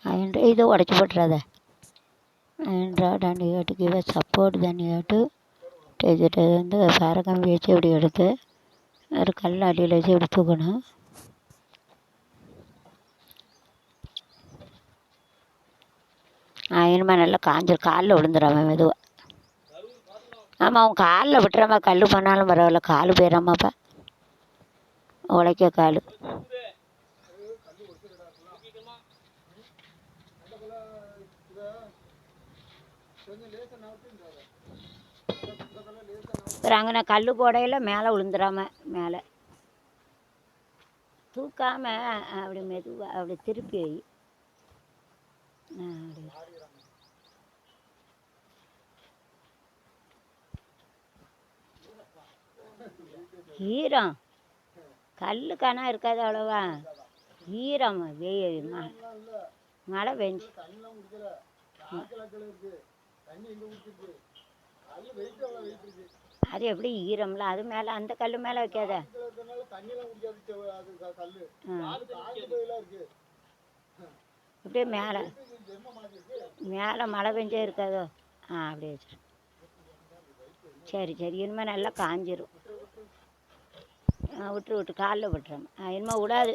Iron இதை உடச்சி போட்டுறாத. Iron rod and you give a support then you to take வந்து சார கம்பி வச்சு இப்படி எடுத்து ஒரு கல் அடியில் வச்சு இப்படி தூக்கணும். இனிமேல் நல்லா காஞ்சிரு, காலில் விழுந்துடாம மெதுவாக. ஆமாம், அவன் காலில் விட்டுறாம, கல் பண்ணாலும் பரவாயில்ல, கால் போயிடாமாப்பா, உழைக்க கால். அங்கே நான் கல் போடையில் மேலே விழுந்துடாம, மேலே தூக்காமல் அப்படி மெதுவாக அப்படி திருப்பி வை. ஈரம் கல் காணா இருக்காது அவ்வளோவா, ஈரம் மழை பெஞ்சு. அது எப்படி ஈரம்ல, அது மேலே அந்த கல் மேலே வைக்காத. அப்படியே மேலே மேலே மழை பெஞ்சே இருக்காதோ. அப்படியே வச்சிரு. சரி சரி, இனிமேல் நல்லா காஞ்சிரும். விட்டு காலில் விட்டுறோம். இனிமேல் விடாது.